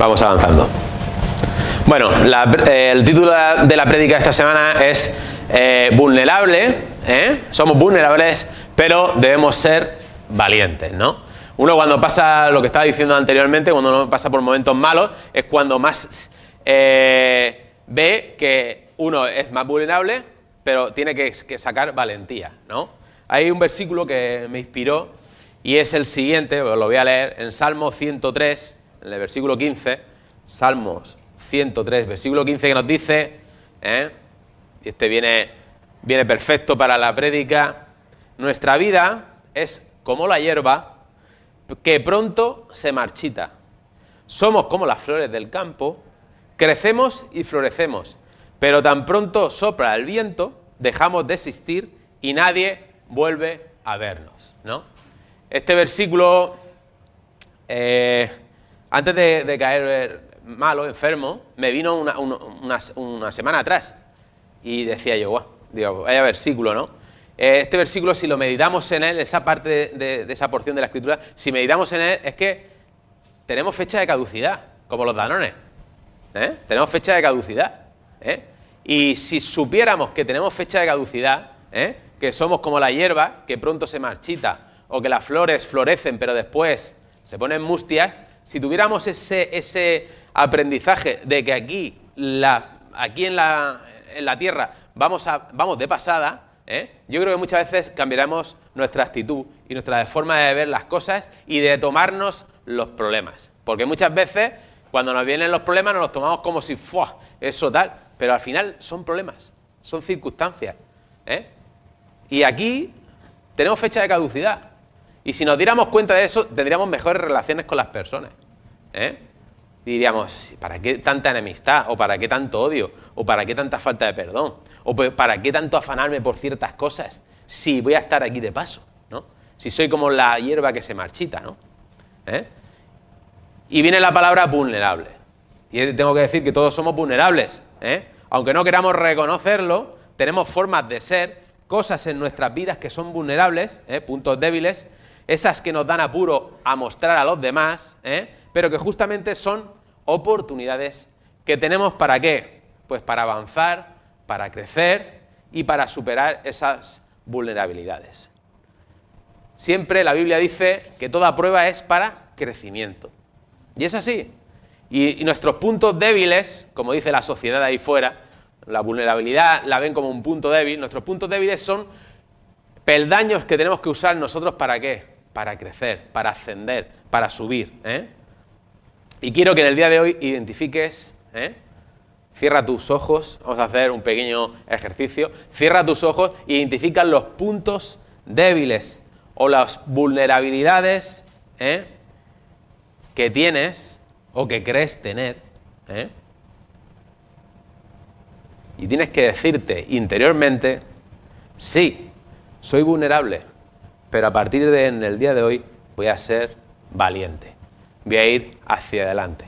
Vamos avanzando. Bueno, el título de la prédica de esta semana es vulnerable, somos vulnerables, pero debemos ser valientes, ¿no? Uno cuando pasa, lo que estaba diciendo anteriormente, cuando uno pasa por momentos malos, es cuando más ve que uno es más vulnerable, pero tiene que sacar valentía, ¿no? Hay un versículo que me inspiró y es el siguiente, os lo voy a leer, en Salmo 103, en el versículo 15, Salmos 103, versículo 15, que nos dice, y este viene perfecto para la prédica: nuestra vida es como la hierba que pronto se marchita. Somos como las flores del campo, crecemos y florecemos, pero tan pronto sopla el viento, dejamos de existir y nadie vuelve a vernos, ¿no? Este versículo, antes de caer malo, enfermo, me vino una semana atrás y decía yo, guau, digo, vaya versículo, ¿no? Este versículo, si lo meditamos en él, esa parte de esa porción de la Escritura, si meditamos en él, es que tenemos fecha de caducidad, como los Danones, tenemos fecha de caducidad, y si supiéramos que tenemos fecha de caducidad, que somos como la hierba que pronto se marchita, o que las flores florecen pero después se ponen mustias, si tuviéramos ese aprendizaje de que aquí en la tierra vamos de pasada, yo creo que muchas veces cambiaremos nuestra actitud y nuestra forma de ver las cosas y de tomarnos los problemas. Porque muchas veces cuando nos vienen los problemas nos los tomamos como si ¡fua! Eso tal, pero al final son problemas, son circunstancias. Y aquí tenemos fecha de caducidad. Y si nos diéramos cuenta de eso, tendríamos mejores relaciones con las personas. Diríamos, ¿para qué tanta enemistad? ¿O para qué tanto odio? ¿O para qué tanta falta de perdón? ¿O para qué tanto afanarme por ciertas cosas? Si voy a estar aquí de paso, ¿no? Si soy como la hierba que se marchita, ¿no? Y viene la palabra vulnerable. Y tengo que decir que todos somos vulnerables, Aunque no queramos reconocerlo, tenemos formas de ser, cosas en nuestras vidas que son vulnerables, puntos débiles, esas que nos dan apuro a mostrar a los demás, pero que justamente son oportunidades que tenemos ¿para qué? Pues para avanzar, para crecer y para superar esas vulnerabilidades. Siempre la Biblia dice que toda prueba es para crecimiento. Y es así. Y nuestros puntos débiles, como dice la sociedad ahí fuera, la vulnerabilidad la ven como un punto débil, nuestros puntos débiles son peldaños que tenemos que usar nosotros ¿para qué? Para crecer, para ascender, para subir, Y quiero que en el día de hoy identifiques, cierra tus ojos, vamos a hacer un pequeño ejercicio, cierra tus ojos e identifica los puntos débiles o las vulnerabilidades que tienes o que crees tener, y tienes que decirte interiormente, sí, soy vulnerable, pero a partir del día de hoy voy a ser valiente, voy a ir hacia adelante.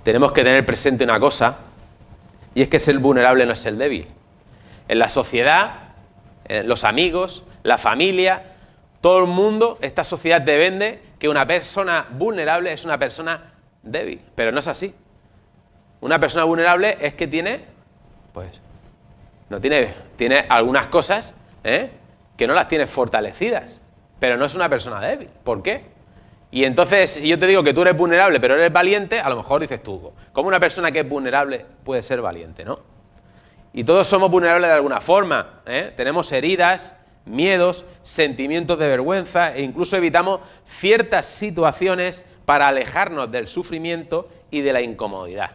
Tenemos que tener presente una cosa, y es que ser vulnerable no es ser débil. En la sociedad, los amigos, la familia, todo el mundo, esta sociedad te vende que una persona vulnerable es una persona débil, pero no es así. Una persona vulnerable es que tiene algunas cosas, que no las tiene fortalecidas, pero no es una persona débil. ¿Por qué? Y entonces, si yo te digo que tú eres vulnerable, pero eres valiente, a lo mejor dices tú, ¿cómo una persona que es vulnerable puede ser valiente, no? Y todos somos vulnerables de alguna forma, Tenemos heridas, miedos, sentimientos de vergüenza e incluso evitamos ciertas situaciones para alejarnos del sufrimiento y de la incomodidad,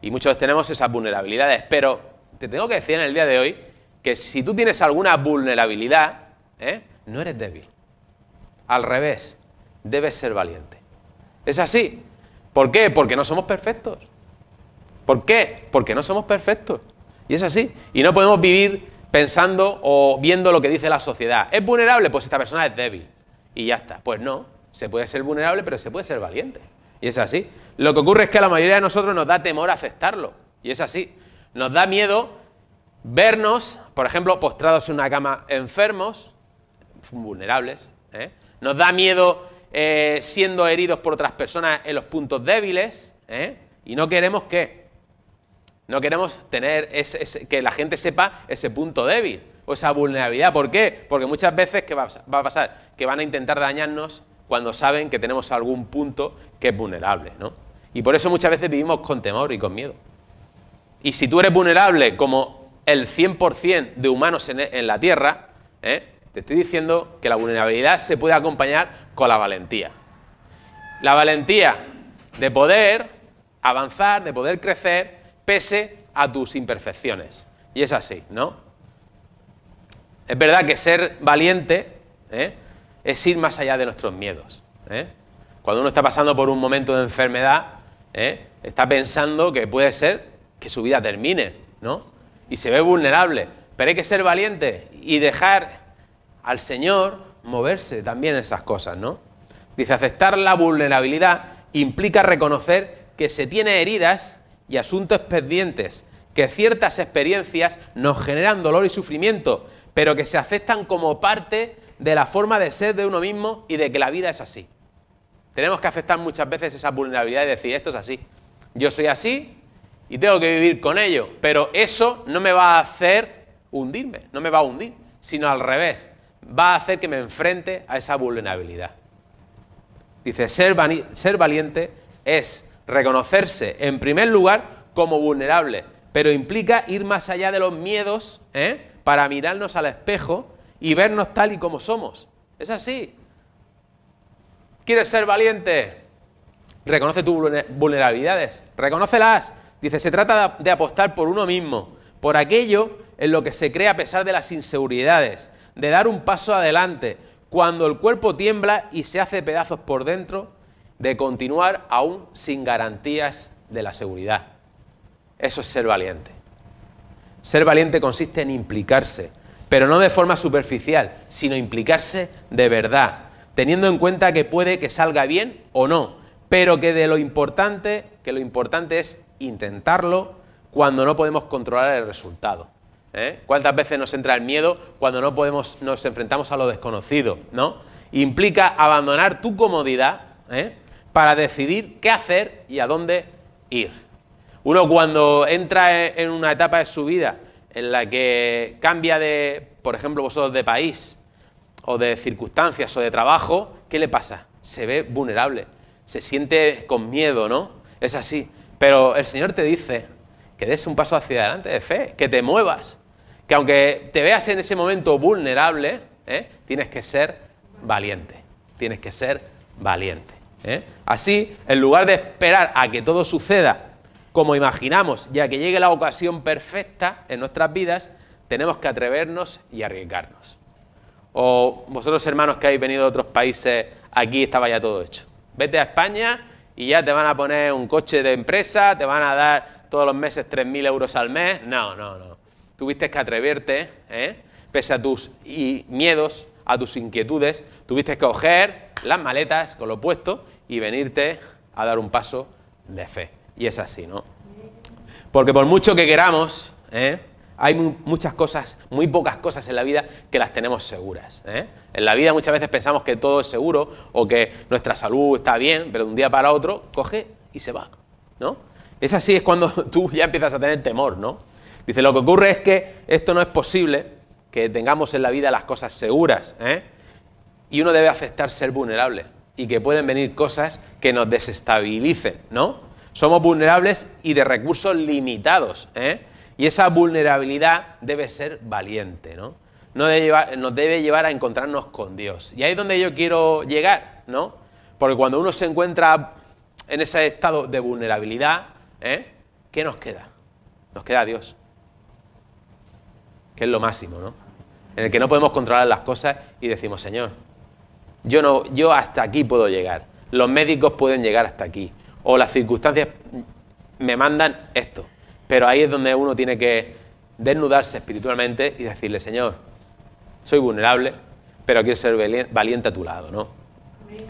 Y muchos tenemos esas vulnerabilidades, pero te tengo que decir en el día de hoy que si tú tienes alguna vulnerabilidad, no eres débil. Al revés, debes ser valiente. Es así. ¿Por qué? Porque no somos perfectos. ¿Por qué? Porque no somos perfectos. Y es así. Y no podemos vivir pensando o viendo lo que dice la sociedad. ¿Es vulnerable? Pues esta persona es débil. Y ya está. Pues no. Se puede ser vulnerable, pero se puede ser valiente. Y es así. Lo que ocurre es que a la mayoría de nosotros nos da temor aceptarlo. Y es así. Nos da miedo vernos, por ejemplo, postrados en una cama enfermos, vulnerables. Nos da miedo siendo heridos por otras personas en los puntos débiles, y no queremos ¿qué? No queremos tener que la gente sepa ese punto débil o esa vulnerabilidad. ¿Por qué? Porque muchas veces, ¿qué va a pasar? Que van a intentar dañarnos cuando saben que tenemos algún punto que es vulnerable, ¿no? Y por eso muchas veces vivimos con temor y con miedo. Y si tú eres vulnerable como el 100% de humanos en la Tierra, te estoy diciendo que la vulnerabilidad se puede acompañar con la valentía. La valentía de poder avanzar, de poder crecer, pese a tus imperfecciones. Y es así, ¿no? Es verdad que ser valiente es ir más allá de nuestros miedos. Cuando uno está pasando por un momento de enfermedad, está pensando que puede ser que su vida termine, ¿no? Y se ve vulnerable. Pero hay que ser valiente y dejar al Señor moverse también en esas cosas, ¿no? Dice, aceptar la vulnerabilidad implica reconocer que se tiene heridas y asuntos pendientes, que ciertas experiencias nos generan dolor y sufrimiento, pero que se aceptan como parte de la forma de ser de uno mismo y de que la vida es así. Tenemos que aceptar muchas veces esa vulnerabilidad y decir, esto es así. Yo soy así y tengo que vivir con ello, pero eso no me va a hacer hundirme, no me va a hundir, sino al revés, va a hacer que me enfrente a esa vulnerabilidad. Dice, ser valiente es reconocerse en primer lugar como vulnerable, pero implica ir más allá de los miedos, para mirarnos al espejo y vernos tal y como somos. Es así. ¿Quieres ser valiente? Reconoce tus vulnerabilidades, reconócelas. Dice, se trata de apostar por uno mismo, por aquello en lo que se cree a pesar de las inseguridades, de dar un paso adelante, cuando el cuerpo tiembla y se hace pedazos por dentro, de continuar aún sin garantías de la seguridad. Eso es ser valiente. Ser valiente consiste en implicarse, pero no de forma superficial, sino implicarse de verdad, teniendo en cuenta que puede que salga bien o no, pero que lo importante es intentarlo cuando no podemos controlar el resultado. ¿Cuántas veces nos entra el miedo cuando nos enfrentamos a lo desconocido, ¿no? Implica abandonar tu comodidad, para decidir qué hacer y a dónde ir. Uno cuando entra en una etapa de su vida en la que cambia por ejemplo, vosotros de país, o de circunstancias, o de trabajo, ¿qué le pasa? Se ve vulnerable, se siente con miedo, ¿no? Es así. Pero el Señor te dice que des un paso hacia adelante de fe, que te muevas, que aunque te veas en ese momento vulnerable, tienes que ser valiente, tienes que ser valiente. Así, en lugar de esperar a que todo suceda como imaginamos, ya que llegue la ocasión perfecta en nuestras vidas, tenemos que atrevernos y arriesgarnos. O vosotros, hermanos que habéis venido de otros países, aquí estaba ya todo hecho. Vete a España y ya te van a poner un coche de empresa, te van a dar todos los meses 3.000 euros al mes. No. Tuviste que atreverte, pese a tus miedos, a tus inquietudes, tuviste que coger las maletas con lo puesto y venirte a dar un paso de fe. Y es así, ¿no? Porque por mucho que queramos, hay muchas cosas, muy pocas cosas en la vida que las tenemos seguras. En la vida muchas veces pensamos que todo es seguro o que nuestra salud está bien, pero de un día para otro coge y se va, ¿no? Es así, es cuando tú ya empiezas a tener temor, ¿no? Dice, lo que ocurre es que esto no es posible, que tengamos en la vida las cosas seguras, y uno debe aceptar ser vulnerable y que pueden venir cosas que nos desestabilicen, ¿no? Somos vulnerables y de recursos limitados, y esa vulnerabilidad debe ser valiente, ¿no? Nos debe llevar a encontrarnos con Dios. Y ahí es donde yo quiero llegar, ¿no? Porque cuando uno se encuentra en ese estado de vulnerabilidad, ¿qué nos queda? Nos queda Dios, que es lo máximo, ¿no? En el que no podemos controlar las cosas y decimos, Señor, yo hasta aquí puedo llegar. Los médicos pueden llegar hasta aquí. O las circunstancias me mandan esto. Pero ahí es donde uno tiene que desnudarse espiritualmente y decirle, Señor, soy vulnerable, pero quiero ser valiente a tu lado, ¿no?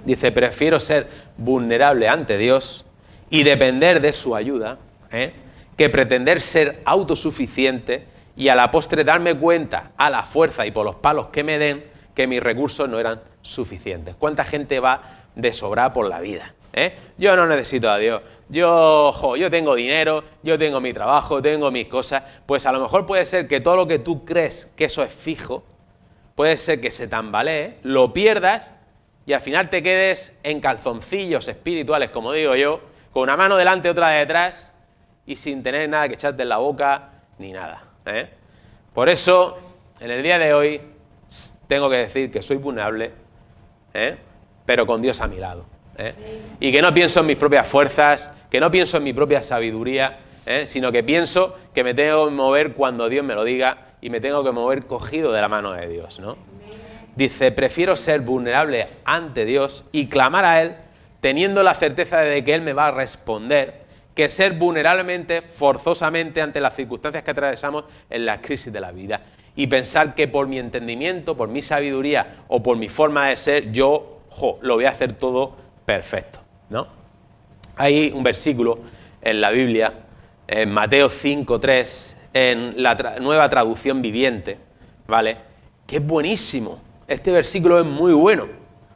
Dice, prefiero ser vulnerable ante Dios y depender de su ayuda, que pretender ser autosuficiente y a la postre darme cuenta a la fuerza y por los palos que me den que mis recursos no eran suficientes. ¿Cuánta gente va de sobrada por la vida? Yo no necesito a Dios. Yo tengo dinero, yo tengo mi trabajo, tengo mis cosas. Pues a lo mejor puede ser que todo lo que tú crees que eso es fijo, puede ser que se tambalee, lo pierdas y al final te quedes en calzoncillos espirituales, como digo yo, con una mano delante y otra detrás y sin tener nada que echarte en la boca ni nada. Por eso, en el día de hoy, tengo que decir que soy vulnerable, pero con Dios a mi lado. Y que no pienso en mis propias fuerzas, que no pienso en mi propia sabiduría, sino que pienso que me tengo que mover cuando Dios me lo diga y me tengo que mover cogido de la mano de Dios, ¿no? Dice, prefiero ser vulnerable ante Dios y clamar a Él teniendo la certeza de que Él me va a responder, que ser vulnerablemente, forzosamente ante las circunstancias que atravesamos en las crisis de la vida y pensar que por mi entendimiento, por mi sabiduría o por mi forma de ser, yo lo voy a hacer todo perfecto, ¿no? Hay un versículo en la Biblia, en Mateo 5:3, en la nueva traducción viviente, ¿vale? Que es buenísimo. Este versículo es muy bueno.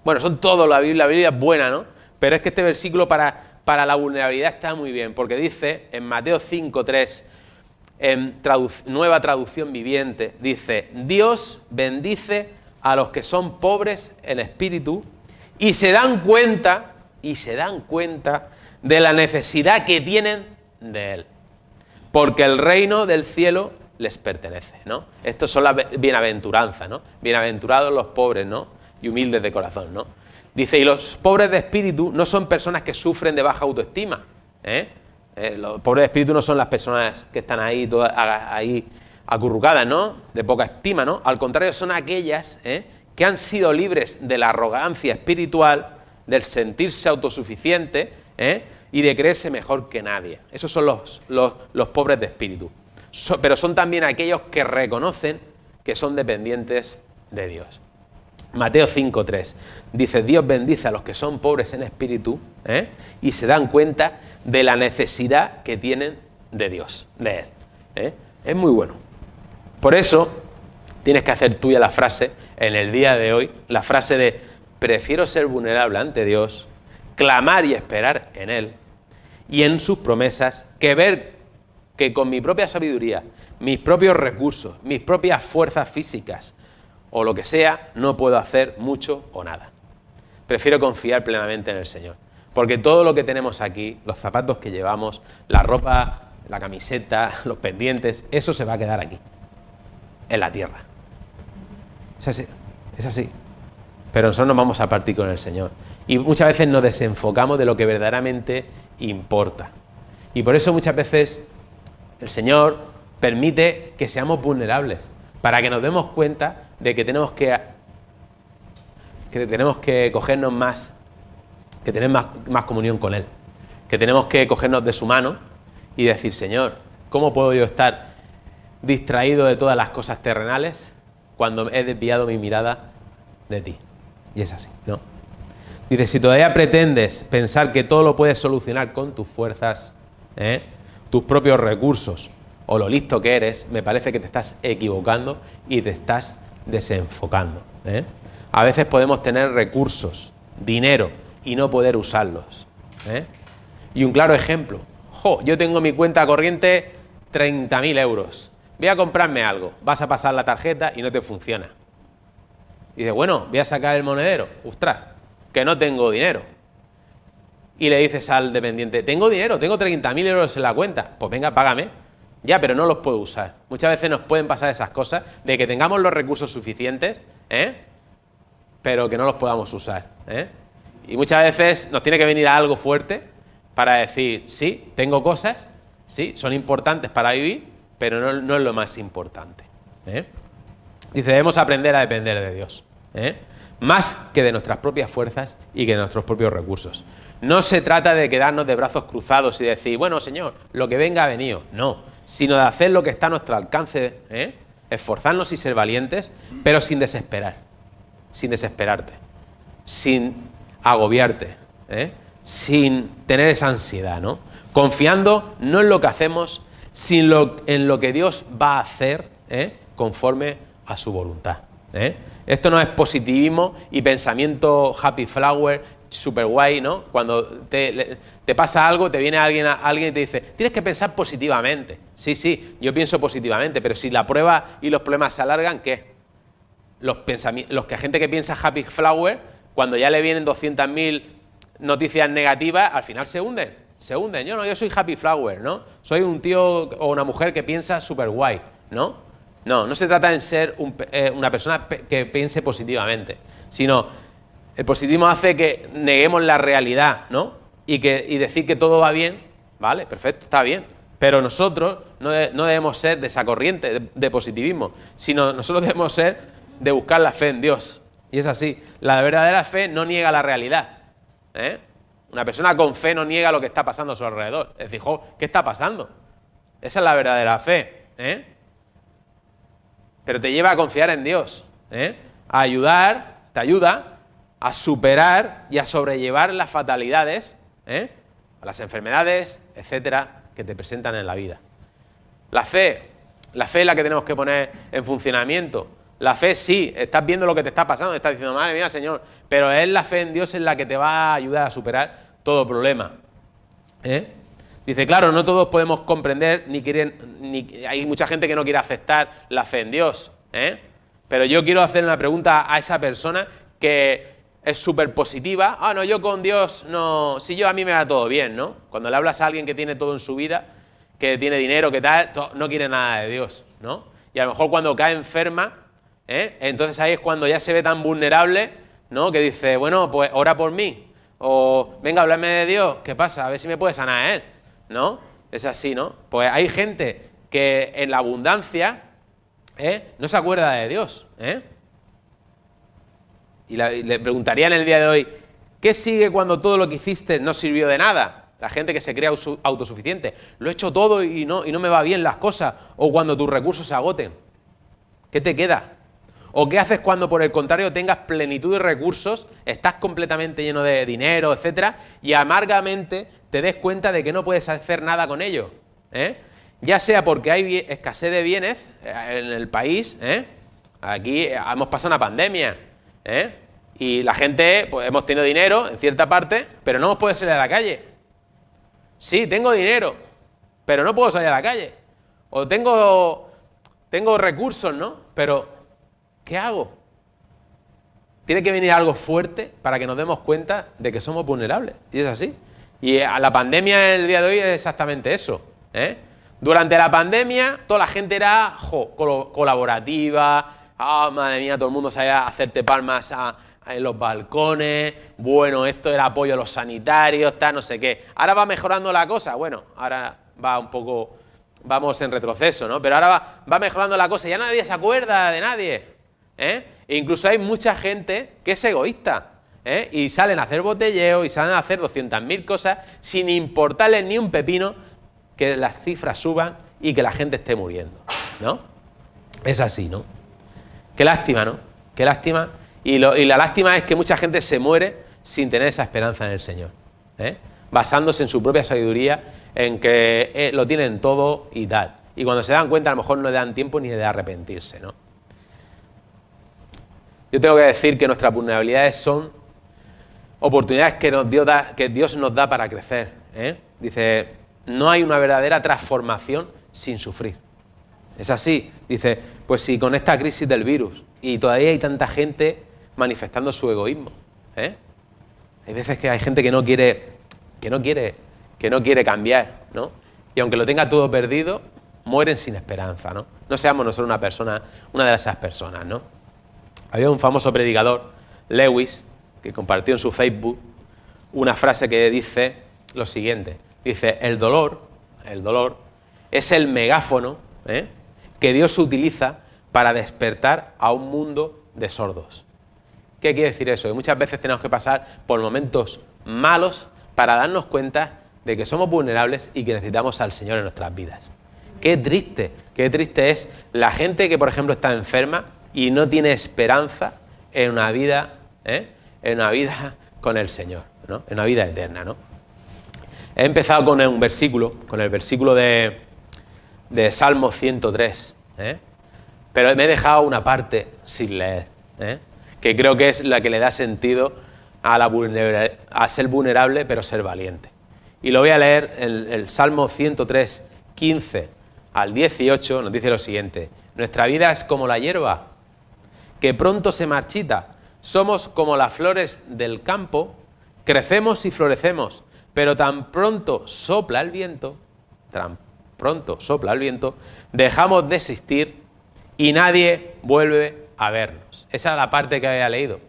Bueno, son todos, la Biblia es buena, ¿no? Pero es que este versículo para la vulnerabilidad está muy bien, porque dice en Mateo 5:3, en nueva traducción viviente, dice, Dios bendice a los que son pobres en espíritu y se dan cuenta de la necesidad que tienen de Él, porque el reino del cielo les pertenece, ¿no? Estos son las bienaventuranzas, ¿no? Bienaventurados los pobres, ¿no? Y humildes de corazón, ¿no? Dice, y los pobres de espíritu no son personas que sufren de baja autoestima, los pobres de espíritu no son las personas que están ahí, todas, ahí acurrucadas, ¿no? De poca estima, ¿no? Al contrario, son aquellas que han sido libres de la arrogancia espiritual, del sentirse autosuficiente y de creerse mejor que nadie. Esos son los pobres de espíritu. Pero son también aquellos que reconocen que son dependientes de Dios. Mateo 5:3 dice, Dios bendice a los que son pobres en espíritu y se dan cuenta de la necesidad que tienen de Dios, de Él. Es muy bueno. Por eso tienes que hacer tuya la frase en el día de hoy, la frase de prefiero ser vulnerable ante Dios, clamar y esperar en Él y en sus promesas, que ver que con mi propia sabiduría, mis propios recursos, mis propias fuerzas físicas o lo que sea, no puedo hacer mucho o nada. Prefiero confiar plenamente en el Señor, porque todo lo que tenemos aquí, los zapatos que llevamos, la ropa, la camiseta, los pendientes, eso se va a quedar aquí, en la tierra. Es así. Pero nosotros nos vamos a partir con el Señor. Y muchas veces nos desenfocamos de lo que verdaderamente importa. Y por eso muchas veces el Señor permite que seamos vulnerables, para que nos demos cuenta de que tenemos que cogernos más, que tener más comunión con Él, que tenemos que cogernos de su mano y decir, Señor, ¿cómo puedo yo estar distraído de todas las cosas terrenales cuando he desviado mi mirada de ti? Y es así, ¿no? Dice, si todavía pretendes pensar que todo lo puedes solucionar con tus fuerzas, tus propios recursos o lo listo que eres, me parece que te estás equivocando y te estás desenfocando. A veces podemos tener recursos, dinero y no poder usarlos. Y un claro ejemplo, yo tengo mi cuenta corriente 30.000 euros, voy a comprarme algo, vas a pasar la tarjeta y no te funciona. Y dices, bueno, voy a sacar el monedero, ostras, que no tengo dinero. Y le dices al dependiente, tengo dinero, tengo 30.000 euros en la cuenta, pues venga, págame. Ya, pero no los puedo usar. Muchas veces nos pueden pasar esas cosas de que tengamos los recursos suficientes, pero que no los podamos usar. Y muchas veces nos tiene que venir algo fuerte para decir, sí, tengo cosas, sí, son importantes para vivir, pero no es lo más importante. Dice, debemos aprender a depender de Dios, más que de nuestras propias fuerzas y que de nuestros propios recursos. No se trata de quedarnos de brazos cruzados y decir, bueno, Señor, lo que venga ha venido. No, sino de hacer lo que está a nuestro alcance, esforzarnos y ser valientes, pero sin desesperar, sin desesperarte, sin agobiarte, sin tener esa ansiedad, ¿no? Confiando no en lo que hacemos, sino en lo que Dios va a hacer, conforme a su voluntad. Esto no es positivismo y pensamiento happy flower, super guay, ¿no? Cuando te pasa algo, te viene alguien y te dice, tienes que pensar positivamente. Sí, yo pienso positivamente, pero si la prueba y los problemas se alargan, ¿qué? Gente que piensa happy flower, cuando ya le vienen 200.000 noticias negativas, al final se hunden. Yo soy happy flower, ¿no? Soy un tío o una mujer que piensa super guay, ¿no? No se trata de ser una persona que piense positivamente, sino el positivismo hace que neguemos la realidad, ¿no? Y decir que todo va bien, ¿vale? Perfecto, está bien. Pero nosotros no debemos ser de esa corriente de positivismo, sino nosotros debemos ser de buscar la fe en Dios. Y es así. La verdadera fe no niega la realidad, ¿eh? Una persona con fe no niega lo que está pasando a su alrededor. Es decir, ¿qué está pasando? Esa es la verdadera fe, ¿eh? Pero te lleva a confiar en Dios, ¿eh? Te ayuda a superar y a sobrellevar las fatalidades, ¿eh? Las enfermedades, etcétera, que te presentan en la vida. La fe es la que tenemos que poner en funcionamiento. La fe sí, estás viendo lo que te está pasando, estás diciendo, madre mía, Señor, pero es la fe en Dios en la que te va a ayudar a superar todo problema, ¿eh? Dice, claro, no todos podemos comprender hay mucha gente que no quiere aceptar la fe en Dios, ¿eh? Pero yo quiero hacer una pregunta a esa persona que es súper positiva. No, yo con Dios no, a mí me va todo bien, ¿no? Cuando le hablas a alguien que tiene todo en su vida, que tiene dinero, que tal, no quiere nada de Dios, ¿no? Y a lo mejor cuando cae enferma, entonces ahí es cuando ya se ve tan vulnerable, ¿no? Que dice, bueno, pues ora por mí, o venga, háblame de Dios, ¿qué pasa? A ver si me puede sanar Él, ¿no? Es así, ¿no? Pues hay gente que en la abundancia no se acuerda de Dios, y le preguntaría en el día de hoy, ¿qué sigue cuando todo lo que hiciste no sirvió de nada? La gente que se cree autosuficiente, lo he hecho todo y no me va bien las cosas, o cuando tus recursos se agoten, ¿qué te queda? ¿O qué haces cuando por el contrario tengas plenitud de recursos, estás completamente lleno de dinero, etcétera, y amargamente te des cuenta de que no puedes hacer nada con ello, ya sea porque hay escasez de bienes en el país, aquí hemos pasado una pandemia, y la gente, pues hemos tenido dinero en cierta parte, pero no puede salir a la calle. Sí, tengo dinero, pero no puedo salir a la calle. O tengo recursos, ¿no? Pero, ¿qué hago? Tiene que venir algo fuerte para que nos demos cuenta de que somos vulnerables. Y es así. Y a la pandemia el día de hoy es exactamente eso, Durante la pandemia toda la gente era colaborativa. Madre mía, todo el mundo sabía hacerte palmas en los balcones. Bueno, esto era apoyo a los sanitarios, no sé qué. Ahora va mejorando la cosa. Bueno, ahora va un poco, vamos en retroceso, ¿no? Pero ahora va mejorando la cosa. Ya nadie se acuerda de nadie, E incluso hay mucha gente que es egoísta, y salen a hacer botelleo y salen a hacer 200.000 cosas sin importarles ni un pepino que las cifras suban y que la gente esté muriendo, ¿no? Es así, ¿no? Qué lástima, ¿no? Qué lástima. Y la lástima es que mucha gente se muere sin tener esa esperanza en el Señor, basándose en su propia sabiduría, en que lo tienen todo y tal. Y cuando se dan cuenta, a lo mejor no le dan tiempo ni de arrepentirse, ¿no? Yo tengo que decir que nuestras vulnerabilidades son oportunidades que Dios nos da para crecer, Dice, no hay una verdadera transformación sin sufrir. Es así. Dice, pues si con esta crisis del virus y todavía hay tanta gente manifestando su egoísmo, hay veces que hay gente que no quiere cambiar, ¿no? Y aunque lo tenga todo perdido, mueren sin esperanza, ¿no? No seamos nosotros una de esas personas, ¿no? Había un famoso predicador, Lewis, que compartió en su Facebook una frase que dice lo siguiente. Dice, el dolor es el megáfono, que Dios utiliza para despertar a un mundo de sordos. ¿Qué quiere decir eso? Que muchas veces tenemos que pasar por momentos malos para darnos cuenta de que somos vulnerables y que necesitamos al Señor en nuestras vidas. Qué triste es la gente que, por ejemplo, está enferma y no tiene esperanza en una vida, con el Señor, ¿no? En una vida eterna, ¿no? He empezado con el versículo de Salmo 103, pero me he dejado una parte sin leer, que creo que es la que le da sentido a ser vulnerable, pero ser valiente. Y lo voy a leer, el Salmo 103, 15 al 18, nos dice lo siguiente: nuestra vida es como la hierba, que pronto se marchita. Somos como las flores del campo, crecemos y florecemos, pero tan pronto sopla el viento, dejamos de existir y nadie vuelve a vernos. Esa es la parte que había leído.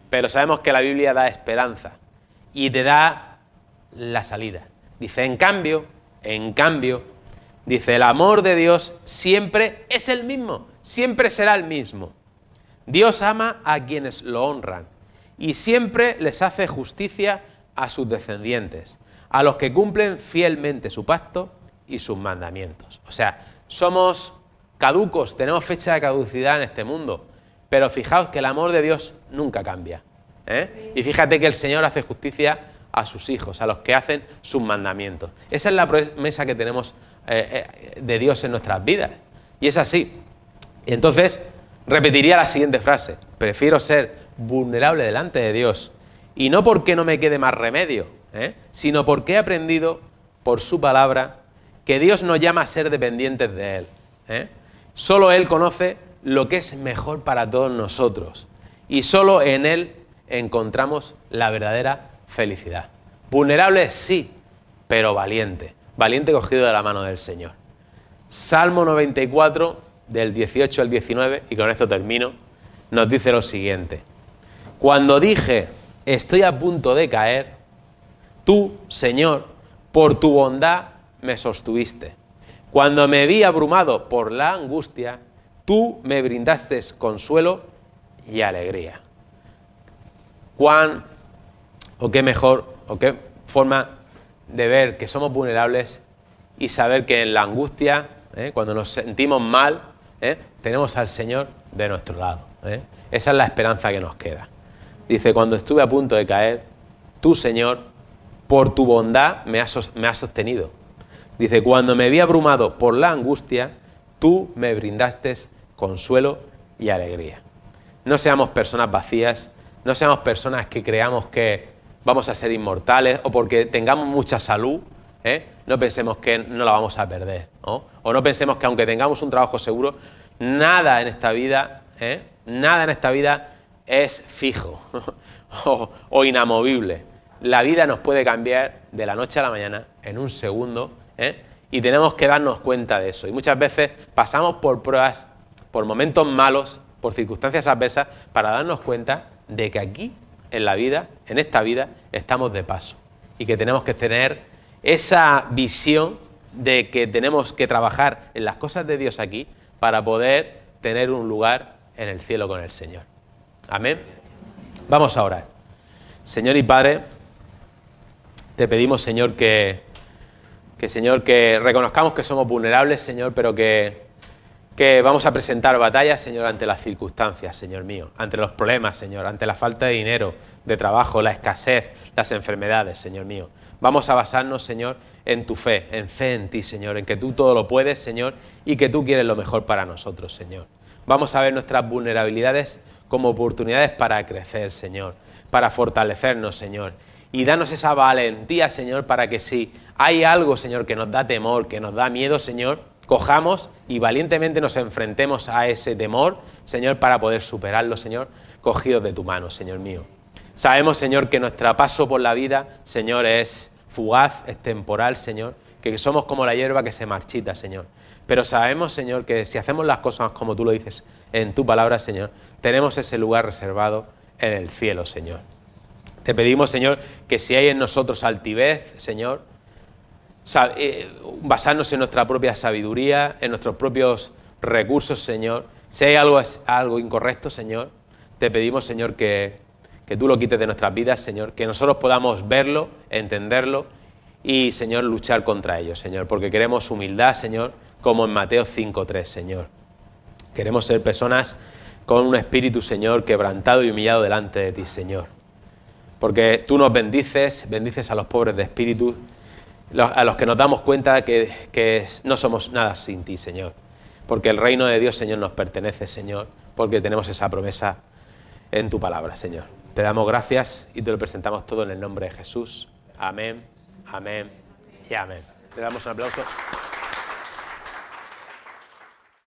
Pero sabemos que la Biblia da esperanza y te da la salida. Dice, en cambio, dice, el amor de Dios siempre es el mismo, siempre será el mismo. Dios ama a quienes lo honran y siempre les hace justicia a sus descendientes, a los que cumplen fielmente su pacto y sus mandamientos. O sea, somos caducos, tenemos fecha de caducidad en este mundo, pero fijaos que el amor de Dios nunca cambia. Y fíjate que el Señor hace justicia a sus hijos, a los que hacen sus mandamientos. Esa es la promesa que tenemos de Dios en nuestras vidas. Y es así. Y entonces repetiría la siguiente frase: prefiero ser vulnerable delante de Dios, y no porque no me quede más remedio, sino porque he aprendido por su palabra que Dios nos llama a ser dependientes de Él. Solo Él conoce lo que es mejor para todos nosotros, y solo en Él encontramos la verdadera felicidad. Vulnerable sí, pero valiente. Valiente cogido de la mano del Señor. Salmo 94, del 18 al 19, y con esto termino, nos dice lo siguiente: cuando dije, estoy a punto de caer, tú, Señor, por tu bondad me sostuviste. Cuando me vi abrumado por la angustia, tú me brindaste consuelo y alegría. Qué mejor, o qué forma de ver que somos vulnerables y saber que en la angustia, cuando nos sentimos mal, tenemos al Señor de nuestro lado. Esa es la esperanza que nos queda. Dice, cuando estuve a punto de caer, tú, Señor, por tu bondad me has sostenido. Dice, cuando me vi abrumado por la angustia, tú me brindaste consuelo y alegría. No seamos personas vacías, no seamos personas que creamos que vamos a ser inmortales o porque tengamos mucha salud, no pensemos que no la vamos a perder, ¿no? O no pensemos que aunque tengamos un trabajo seguro, nada en esta vida es fijo o inamovible. La vida nos puede cambiar de la noche a la mañana, en un segundo, y tenemos que darnos cuenta de eso. Y muchas veces pasamos por pruebas, por momentos malos, por circunstancias adversas, para darnos cuenta de que aquí, en la vida, en esta vida, estamos de paso. Y que tenemos que tener esa visión de que tenemos que trabajar en las cosas de Dios aquí para poder tener un lugar en el cielo con el Señor. Amén. Vamos a orar. Señor y Padre, te pedimos, Señor, que reconozcamos que somos vulnerables, Señor, pero que vamos a presentar batallas, Señor, ante las circunstancias, Señor mío, ante los problemas, Señor, ante la falta de dinero, de trabajo, la escasez, las enfermedades, Señor mío. Vamos a basarnos, Señor, en tu fe en ti, Señor, en que tú todo lo puedes, Señor, y que tú quieres lo mejor para nosotros, Señor. Vamos a ver nuestras vulnerabilidades como oportunidades para crecer, Señor, para fortalecernos, Señor, y danos esa valentía, Señor, para que si hay algo, Señor, que nos da temor, que nos da miedo, Señor, cojamos y valientemente nos enfrentemos a ese temor, Señor, para poder superarlo, Señor, cogidos de tu mano, Señor mío. Sabemos, Señor, que nuestro paso por la vida, Señor, es fugaz, es temporal, Señor, que somos como la hierba que se marchita, Señor. Pero sabemos, Señor, que si hacemos las cosas como tú lo dices en tu palabra, Señor, tenemos ese lugar reservado en el cielo, Señor. Te pedimos, Señor, que si hay en nosotros altivez, Señor, basarnos en nuestra propia sabiduría, en nuestros propios recursos, Señor. Si hay algo incorrecto, Señor, te pedimos, Señor, que tú lo quites de nuestras vidas, Señor, que nosotros podamos verlo, entenderlo y, Señor, luchar contra ello, Señor, porque queremos humildad, Señor, como en Mateo 5:3, Señor. Queremos ser personas con un espíritu, Señor, quebrantado y humillado delante de ti, Señor. Porque tú nos bendices a los pobres de espíritu, a los que nos damos cuenta que no somos nada sin ti, Señor. Porque el reino de Dios, Señor, nos pertenece, Señor, porque tenemos esa promesa en tu palabra, Señor. Te damos gracias y te lo presentamos todo en el nombre de Jesús. Amén, amén y amén. Le damos un aplauso.